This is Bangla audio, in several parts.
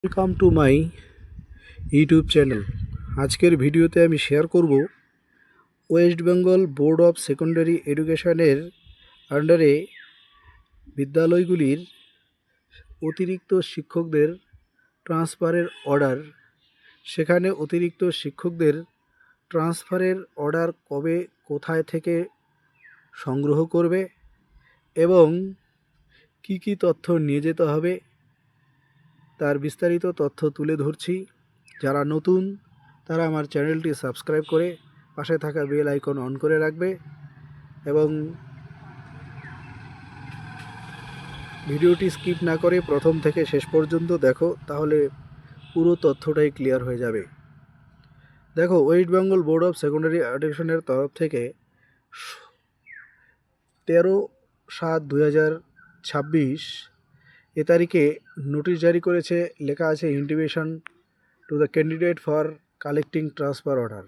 Welcome to my YouTube channel. আজকের ভিডিওতে আমি শেয়ার করব West Bengal board of secondary এডুকেশনের আন্ডারে বিদ্যালয়গুলির অতিরিক্ত শিক্ষকদের ট্রান্সফারের অর্ডার। সেখানে অতিরিক্ত শিক্ষকদের ট্রান্সফারের অর্ডার কবে কোথায় থেকে সংগ্রহ করবে এবং কি কি তথ্য নিয়ে যেতে হবে তার বিস্তারিত তথ্য তুলে ধরছি। যারা নতুন তারা আমার চ্যানেলটি সাবস্ক্রাইব করে পাশে থাকা বেল আইকন অন করে রাখবে এবং ভিডিওটি স্কিপ না করে প্রথম থেকে শেষ পর্যন্ত দেখো, তাহলে পুরো তথ্যটাই ক্লিয়ার হয়ে যাবে। দেখো, West Bengal board of secondary এডুকেশনের তরফ থেকে 13/7/2026 এ তারিখে নোটিশ জারি করেছে। লেখা আছে intimation to the candidate for collecting transfer order.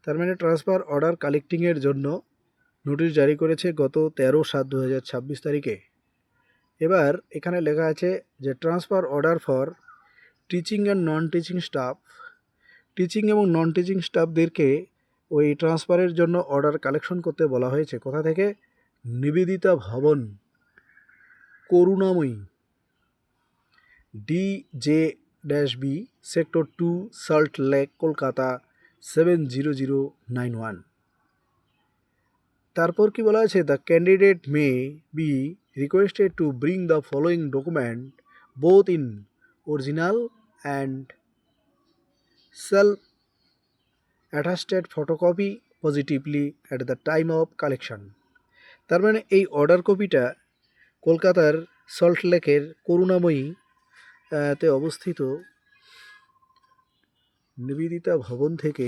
তার মানে ট্রান্সফার অর্ডার কালেক্টিংয়ের জন্য নোটিশ জারি করেছে গত 13/7/2026 তারিখে। এবার এখানে লেখা আছে যে transfer order for teaching and non teaching staff. Teaching এবং নন টিচিং স্টাফদেরকে ওই ট্রান্সফারের জন্য অর্ডার কালেকশন করতে বলা হয়েছে। কোথা থেকে? নিবেদিতা ভবন, করুণাময়ী, DJ-B, sector 2, salt lake, Kolkata 70091। তারপর কি বলা আছে? The candidate may be requested to bring the following document both in original and self attested photocopy positively at the time of collection. তার মানে এই অর্ডার কপিটা কলকাতার সল্ট লেকের করুণাময়ী তে অবস্থিত নিবেদিতা ভবন থেকে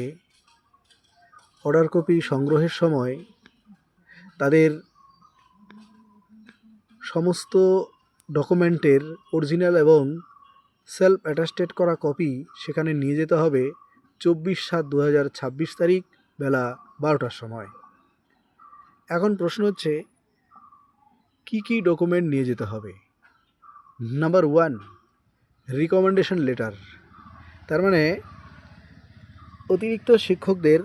অর্ডার কপি সংগ্রহের সময় তাদের সমস্ত ডকুমেন্টের অরিজিনাল এবং সেলফ অ্যাটাস্টেড করা কপি সেখানে নিয়ে যেতে হবে 24/7/2026 তারিখ বেলা 12টার সময়। এখন প্রশ্ন হচ্ছে কি কি ডকুমেন্ট নিয়ে যেতে হবে। Number 1, recommendation letter. তার মানে অতিরিক্ত শিক্ষকদের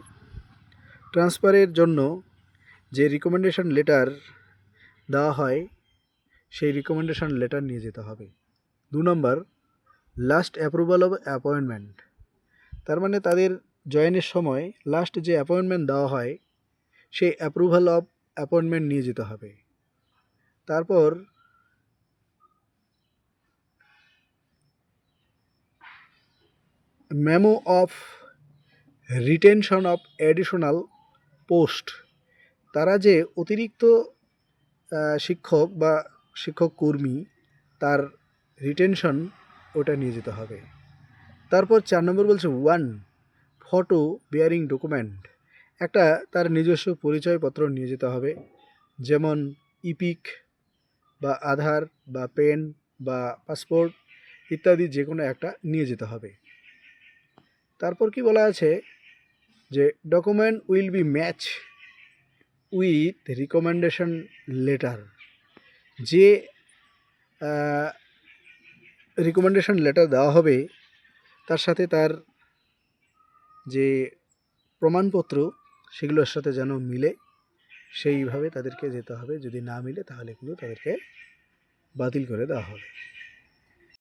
ট্রান্সফারের জন্য যে রিকমেন্ডেশন লেটার দেওয়া হয় সেই রিকমেন্ডেশন লেটার নিয়ে যেতে হবে। 2 নম্বর, লাস্ট অ্যাপ্রুভাল অফ অ্যাপয়েন্টমেন্ট। তার মানে তাদের জয়েনের সময় লাস্ট যে অ্যাপয়েন্টমেন্ট দেওয়া হয় সেই অ্যাপ্রুভাল অফ অ্যাপয়েন্টমেন্ট নিয়ে যেতে হবে। তারপর memo of retention of additional post. তারা যে অতিরিক্ত শিক্ষক বা শিক্ষক কর্মী তার রিটেনশন ওটা নিয়ে যেতে হবে। তারপর 4 নম্বর বলছে 1, ফটো বেয়ারিং ডকুমেন্ট। একটা তার নিজস্ব পরিচয়পত্র নিয়ে যেতে হবে, যেমন ইপিক বা আধার বা পেন বা পাসপোর্ট ইত্যাদি যে কোনো একটা নিয়ে যেতে হবে। তারপর কি বলা আছে যে document will be match with recommendation letter. যে রিকমেন্ডেশন লেটার দেওয়া হবে তার সাথে তার যে প্রমাণপত্র সেগুলোর সাথে যেন মিলে, সেইভাবে তাদেরকে যেতে হবে। যদি না মিলে তাহলে কিন্তু তাদেরকে বাতিল করে দেওয়া হবে।